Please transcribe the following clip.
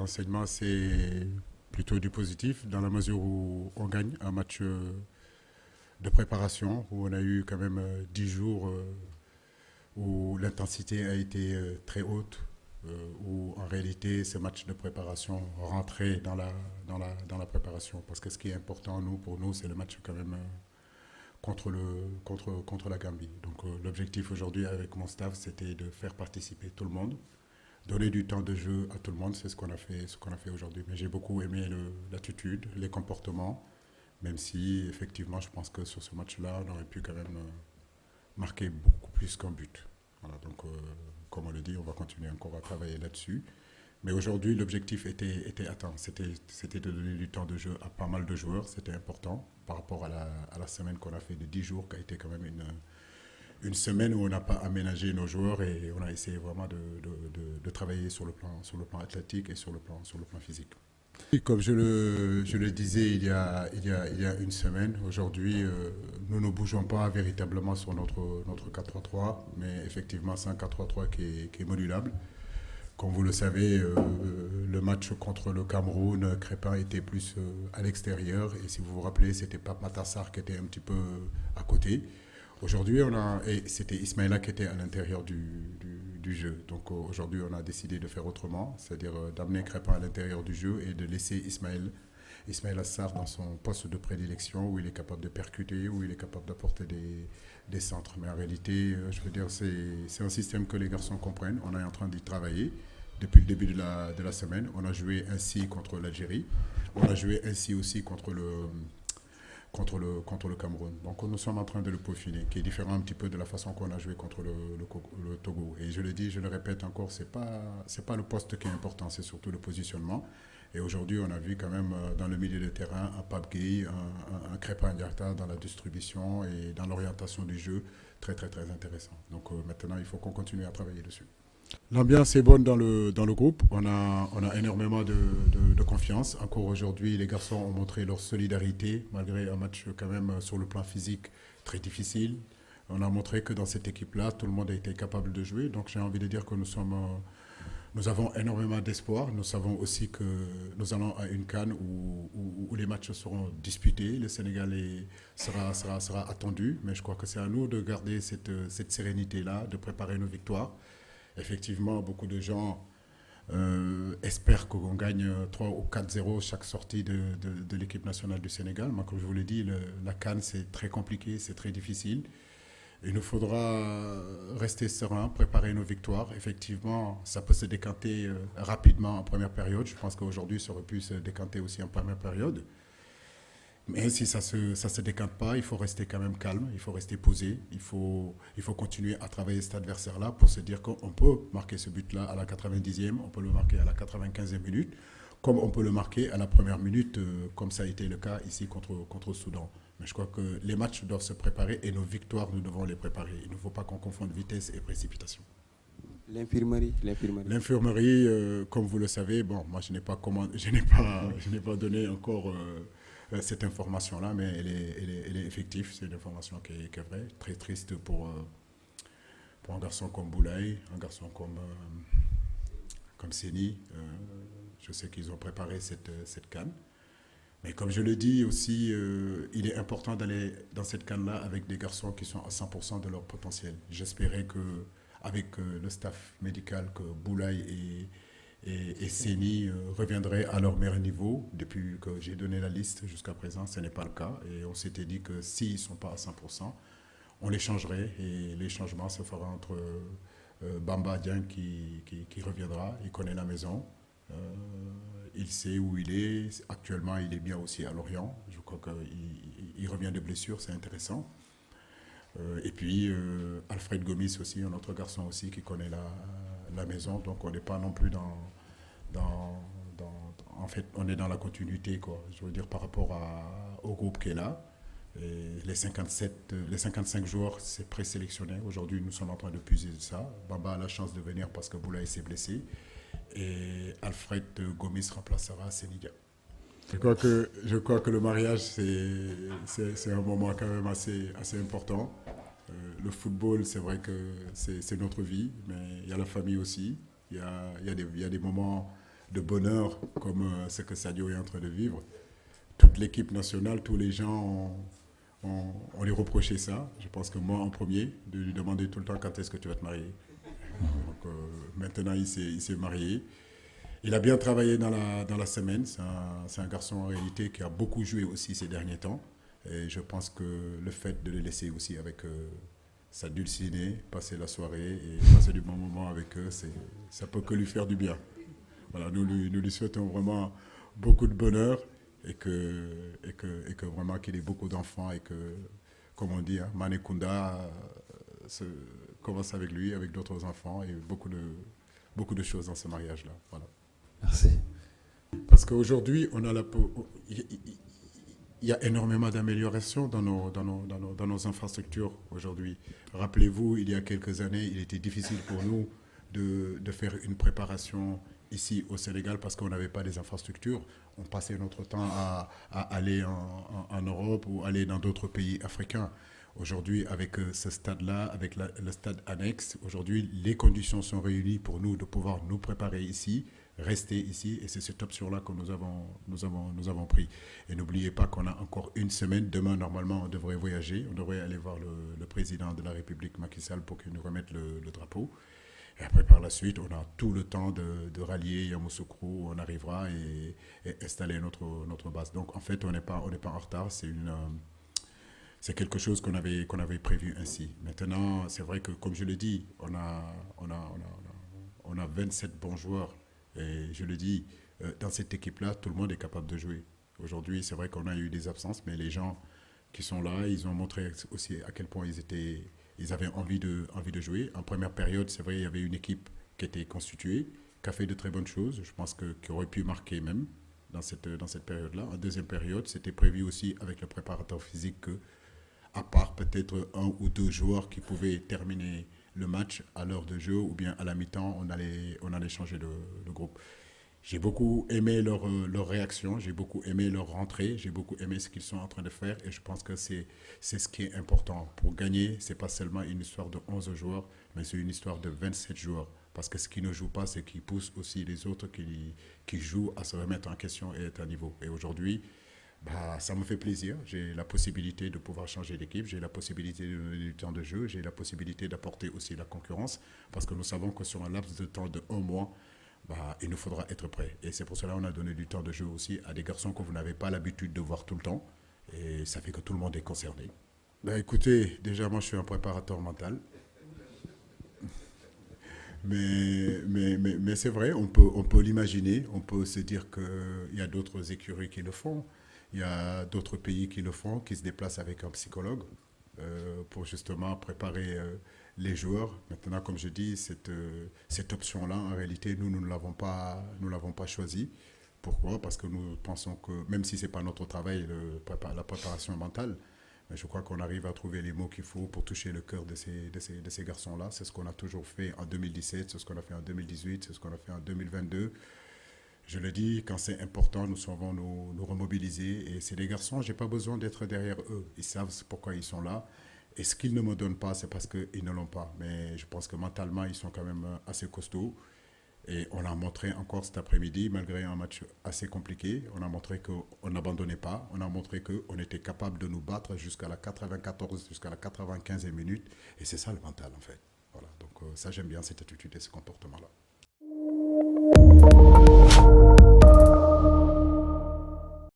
l'enseignement, c'est plutôt du positif, dans la mesure où on gagne un match de préparation, où on a eu quand même 10 jours où l'intensité a été très haute, où en réalité ces matchs de préparation rentraient dans la préparation. Parce que ce qui est important pour nous, c'est le match quand même contre la Gambie. Donc l'objectif aujourd'hui avec mon staff, c'était de faire participer tout le monde, donner du temps de jeu à tout le monde, c'est ce qu'on a fait aujourd'hui. Mais j'ai beaucoup aimé l'attitude, les comportements, même si effectivement je pense que sur ce match-là, on aurait pu quand même marquer beaucoup plus qu'un but. Voilà, donc comme on le dit, on va continuer encore à travailler là-dessus. Mais aujourd'hui, l'objectif était atteint. C'était de donner du temps de jeu à pas mal de joueurs. C'était important par rapport à la semaine qu'on a fait de 10 jours, qui a été quand même une semaine où on n'a pas aménagé nos joueurs et on a essayé vraiment de travailler sur le plan athlétique et sur le plan physique. Et comme je le disais il y a une semaine, aujourd'hui, nous ne bougeons pas véritablement sur notre 4-3-3, mais effectivement, c'est un 4-3-3 qui est modulable. Comme vous le savez, le match contre le Cameroun, Crépin était plus à l'extérieur. Et si vous vous rappelez, c'était Pape Matassar qui était un petit peu à côté. Aujourd'hui, et c'était Ismaïla qui était à l'intérieur du jeu. Donc aujourd'hui, on a décidé de faire autrement, c'est-à-dire d'amener Crépin à l'intérieur du jeu et de laisser Ismaël Assar dans son poste de prédilection où il est capable de percuter, où il est capable d'apporter des centres. Mais en réalité, je veux dire, c'est un système que les garçons comprennent. On est en train d'y travailler depuis le début de la semaine. On a joué ainsi contre l'Algérie. On a joué ainsi aussi contre le Cameroun. Donc nous sommes en train de le peaufiner, qui est différent un petit peu de la façon qu'on a joué contre le Togo. Et je le dis, je le répète encore, c'est pas le poste qui est important, c'est surtout le positionnement. Et aujourd'hui, on a vu quand même dans le milieu de terrain un Pape Gueye, un Crépin Diatta dans la distribution et dans l'orientation du jeu, très très très intéressant. Donc maintenant, il faut qu'on continue à travailler dessus. L'ambiance est bonne dans le groupe. On a énormément de confiance. Encore aujourd'hui, les garçons ont montré leur solidarité, malgré un match quand même sur le plan physique très difficile. On a montré que dans cette équipe-là, tout le monde a été capable de jouer. Donc j'ai envie de dire que nous avons énormément d'espoir. Nous savons aussi que nous allons à une CAN où les matchs seront disputés. Le Sénégal sera attendu. Mais je crois que c'est à nous de garder cette sérénité-là, de préparer nos victoires. Effectivement, beaucoup de gens espèrent qu'on gagne 3 ou 4-0 chaque sortie de l'équipe nationale du Sénégal. Moi, comme je vous l'ai dit, la CAN, c'est très compliqué, c'est très difficile. Il nous faudra rester serein, préparer nos victoires. Effectivement, ça peut se décanter rapidement en première période. Je pense qu'aujourd'hui, ça aurait pu se décanter aussi en première période. Mais si ça se décante pas, il faut rester quand même calme, il faut rester posé, il faut continuer à travailler cet adversaire-là pour se dire qu'on peut marquer ce but-là à la 90e, on peut le marquer à la 95e minute, comme on peut le marquer à la première minute, comme ça a été le cas ici contre le Soudan. Mais je crois que les matchs doivent se préparer et nos victoires, nous devons les préparer. Il ne faut pas qu'on confonde vitesse et précipitation. L'infirmerie. L'infirmerie, comme vous le savez, bon, moi je n'ai pas donné encore cette information-là, mais elle est effective. C'est une information qui est vraie. Très triste pour un garçon comme Boulaye, un garçon comme Séni. Je sais qu'ils ont préparé cette CAN. Mais comme je le dis aussi, il est important d'aller dans cette CAN-là avec des garçons qui sont à 100% de leur potentiel. J'espérais que avec le staff médical, que Boulaye et Séni reviendraient à leur meilleur niveau. Depuis que j'ai donné la liste jusqu'à présent, ce n'est pas le cas. Et on s'était dit que s'ils ne sont pas à 100%, on les changerait. Et les changements se feront entre Bamba Dieng qui reviendra, il connaît la maison. Euh, il sait où il est. Actuellement, il est bien aussi à Lorient. Je crois qu'il revient de blessure, c'est intéressant. Et puis Alfred Gomis aussi, un autre garçon aussi qui connaît la maison. Donc on n'est pas non plus dans, en fait, on est dans la continuité, quoi. Je veux dire, par rapport au groupe qui est là. Et les 55 joueurs, c'est présélectionné. Aujourd'hui, nous sommes en train de puiser ça. Bamba a la chance de venir parce que Boulaye s'est blessé. Et Alfred Gomis remplacera Sénégal. Je crois que le mariage, c'est un moment quand même assez important. Le football, c'est vrai que c'est notre vie, mais il y a la famille aussi. Il y a des moments de bonheur comme ce que Sadio est en train de vivre. Toute l'équipe nationale, tous les gens on lui reprochait ça. Je pense que moi en premier, de lui demander tout le temps quand est-ce que tu vas te marier. Donc maintenant il s'est marié. Il a bien travaillé dans la semaine. C'est un garçon en réalité qui a beaucoup joué aussi ces derniers temps. Et je pense que le fait de le laisser aussi avec sa dulcinée, passer la soirée et passer du bon moment avec eux, ça peut que lui faire du bien. Voilà, nous lui souhaitons vraiment beaucoup de bonheur et que vraiment qu'il ait beaucoup d'enfants et que, comme on dit, hein, Manekunda se, commence avec lui, avec d'autres enfants et beaucoup de choses dans ce mariage-là. Voilà. Merci. Parce qu'aujourd'hui, il y a énormément d'améliorations dans nos infrastructures aujourd'hui. Rappelez-vous, il y a quelques années, il était difficile pour nous de faire une préparation ici au Sénégal parce qu'on n'avait pas les infrastructures. On passait notre temps à aller en Europe ou aller dans d'autres pays africains. Aujourd'hui, avec ce stade-là, avec le stade annexe, aujourd'hui, les conditions sont réunies pour nous de pouvoir nous préparer ici, rester ici, et c'est cette option-là que nous avons pris. Et n'oubliez pas qu'on a encore une semaine. Demain, normalement, on devrait voyager. On devrait aller voir le président de la République, Macky Sall, pour qu'il nous remette le drapeau. Et après, par la suite, on a tout le temps de rallier Yamoussoukro, on arrivera et installer notre base. Donc, en fait, on n'est pas en retard. C'est quelque chose qu'on avait prévu ainsi. Maintenant, c'est vrai que, comme je l'ai dit, on a 27 bons joueurs. Et je le dis, dans cette équipe-là, tout le monde est capable de jouer. Aujourd'hui, c'est vrai qu'on a eu des absences, mais les gens qui sont là, ils ont montré aussi à quel point ils avaient envie de jouer. En première période, c'est vrai, il y avait une équipe qui était constituée, qui a fait de très bonnes choses, je pense qui aurait pu marquer même dans cette période-là. En deuxième période, c'était prévu aussi avec le préparateur physique que, à part peut-être un ou deux joueurs qui pouvaient terminer le match à l'heure de jeu ou bien à la mi-temps, on allait changer de groupe. J'ai beaucoup aimé leur réaction, j'ai beaucoup aimé leur rentrée, j'ai beaucoup aimé ce qu'ils sont en train de faire et je pense que c'est ce qui est important. Pour gagner, ce n'est pas seulement une histoire de 11 joueurs, mais c'est une histoire de 27 joueurs. Parce que ce qui ne joue pas, c'est qui pousse aussi les autres qui jouent à se remettre en question et être à niveau. Et aujourd'hui, bah, ça me fait plaisir. J'ai la possibilité de pouvoir changer d'équipe, j'ai la possibilité de donner du temps de jeu, j'ai la possibilité d'apporter aussi la concurrence, parce que nous savons que sur un laps de temps de 1 mois, bah, il nous faudra être prêt. Et c'est pour cela qu'on a donné du temps de jeu aussi à des garçons que vous n'avez pas l'habitude de voir tout le temps. Et ça fait que tout le monde est concerné. Bah, écoutez, déjà moi je suis un préparateur mental. Mais c'est vrai, on peut l'imaginer, on peut se dire qu'il y a d'autres écuries qui le font, il y a d'autres pays qui le font, qui se déplacent avec un psychologue pour justement préparer les joueurs. Maintenant, comme je dis, cette option-là, en réalité, nous ne l'avons pas choisie. Pourquoi? Parce que nous pensons que, même si ce n'est pas notre travail, la préparation mentale, mais je crois qu'on arrive à trouver les mots qu'il faut pour toucher le cœur de ces garçons-là. C'est ce qu'on a toujours fait en 2017, c'est ce qu'on a fait en 2018, c'est ce qu'on a fait en 2022. Je le dis, quand c'est important, nous savons nous remobiliser. Et c'est des garçons, je n'ai pas besoin d'être derrière eux. Ils savent pourquoi ils sont là. Et ce qu'ils ne me donnent pas, c'est parce qu'ils ne l'ont pas. Mais je pense que mentalement, ils sont quand même assez costauds. Et on a montré encore cet après-midi, malgré un match assez compliqué, on a montré qu'on n'abandonnait pas, on a montré qu'on était capable de nous battre jusqu'à la 94, jusqu'à la 95e minute. Et c'est ça le mental en fait. Voilà. Donc ça, j'aime bien cette attitude et ce comportement-là.